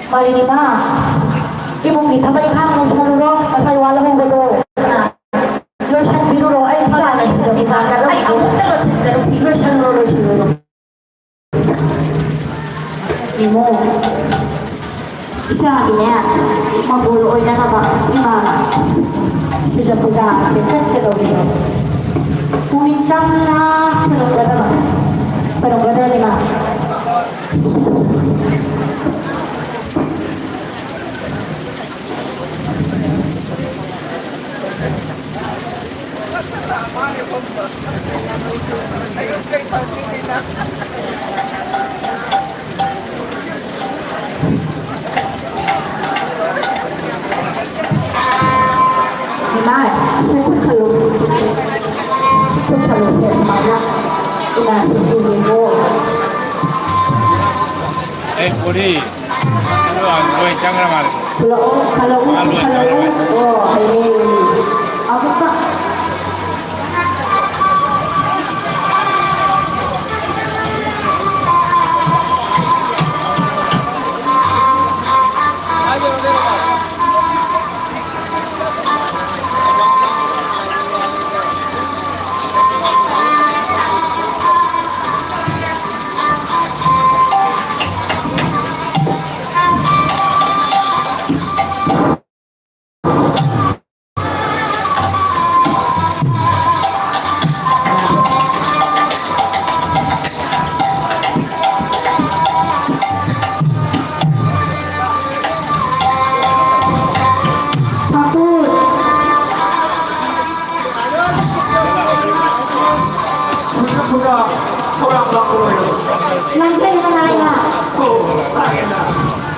Marinima, ibong kita ba yung hanggang sa marurong, pasayawala mong bago. Lo siyang birurong, ay sana sa sibagan. Ay, amok na lo siyang zarong. Lo siyang lo siyang. Imo, sabi niya, maguloy na ba, imamas. Susa po sa asin, kaya daw niyo. Puminsang na, parang gada ba? Parang gada ni ma. Dimana? Saya pun kalau saya semangat, ina sesuatu. Puri, itu anu yang jangan marah. Kalau oh, aku tak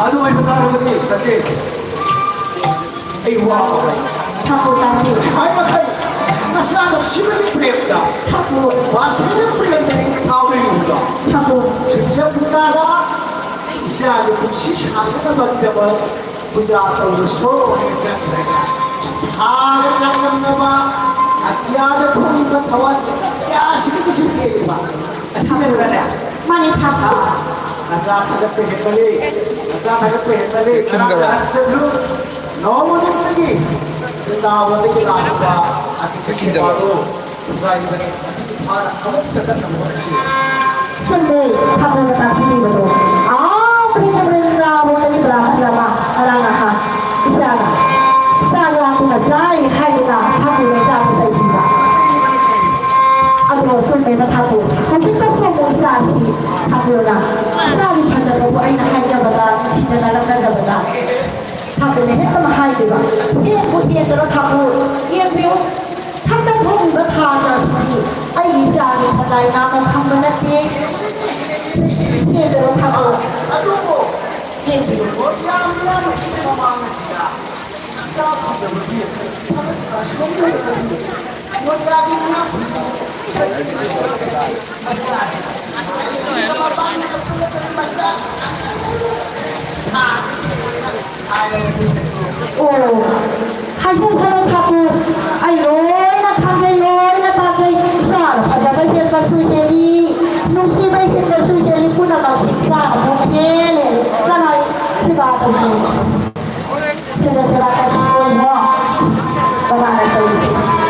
Ano ay pagkakalabi? Kasi, ay wow. Ay magkay, nasanok sila ni Priyapta. Basta ng Priyapta ng ikaw na yung ulo. Siya pusada, isa ni Pusi, siya na magdamag, pusada ang gusto, ay siya talaga. Hagat siya naman, at yan at huling katawan, kaya sige ko siya ba? Kasi na na. Nasa hanap ko hetali. Karena dulu nomor itu lagi. Kita awal itu kita apa? Aki kecil baru. Juga ini mana kamu tekan nomor sih. Sampai kamu tetapi betul. Perintah boleh berapa lama orang apa? Isyarat. Saya punya saya hai nak kamu saya tidak. Aduh, sampai bertahu. Mungkin pas mau isasi, aku nak. Sari pasal aku aina haja benda, sih dalam haja benda. Aku ni hanya mahal dia. Ia buat terus aku, ia biu, thằng thong berthana sini. Ai isari pasal nama kamu nanti. Ia terus aku. Aduh, Ia biu. dia masih memang masih dah. Siapa sebelum kamu semua ini. Mau lagi nak? Oh, hasil saya kapu, ayo nak kasih nak kasih sah, aja bagian basuh jadi, nusi bagian basuh jadi pun nak siksa, mungkin, kalau sebab itu, sudah kasih semua, bagaimana saya?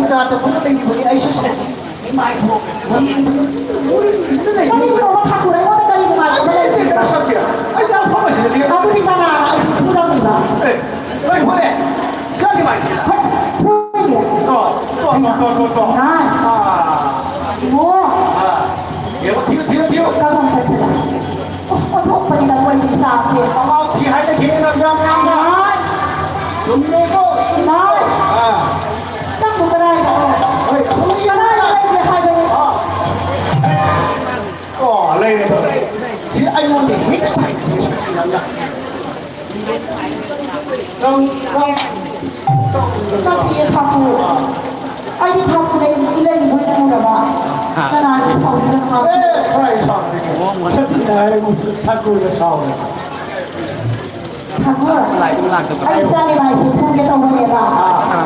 Satu pun lagi beri aisyah saja. Imai bu, muri, itu lagi. Tapi kalau aku dah, orang kali imai. Ini kita saja. Ayo jangan apa sih dia. Aku di mana? Pulau di mana? Baik boleh. Siapa imai? Pulau dia. Toh. Ibu. Ya, tiu. Kamu saja. Oh, apa ni dah boleh disasi? Kalau tihai dah kini nak jam. Sumne ko, sumai. Kamu berai kau. Sumai lagi hai beri. Oh, lain itu. Jadi ayo ni hit hai ni sekali lah. Kau. Tapi kamu, ayo kamu ni 나의 모습 탁구를 사오라. ทำเพื่อไอ้สร้างในใบสิพูดยังต้องเรียนว่า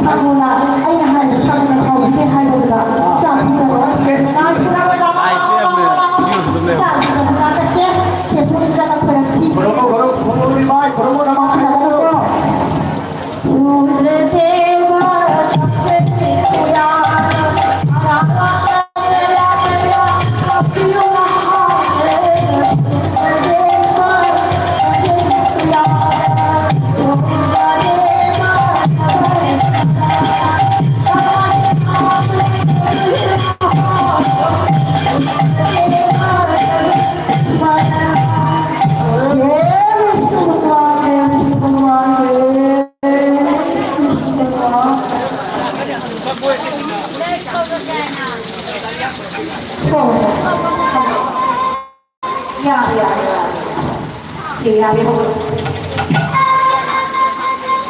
ทำบุญละไอ้นายทำบุญชาวที่ให้บุญละสร้างบุญละเป็นนายคุณอะไรบ้างสร้างสิ่งที่การเก็บเก็บบุญจากคนที่ 우리 마이 그러고 나만 찾아보고. 주제 대와 자체 고야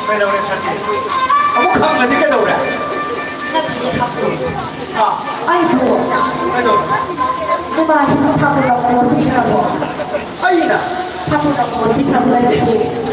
빼놓으래 차지. 어묵하면 어디 빼놓으래? 아, 아이고, 빼놓으래. 그만 생각하고 너무 어디라고 아이다. 하고 너무 어디라고 해야지.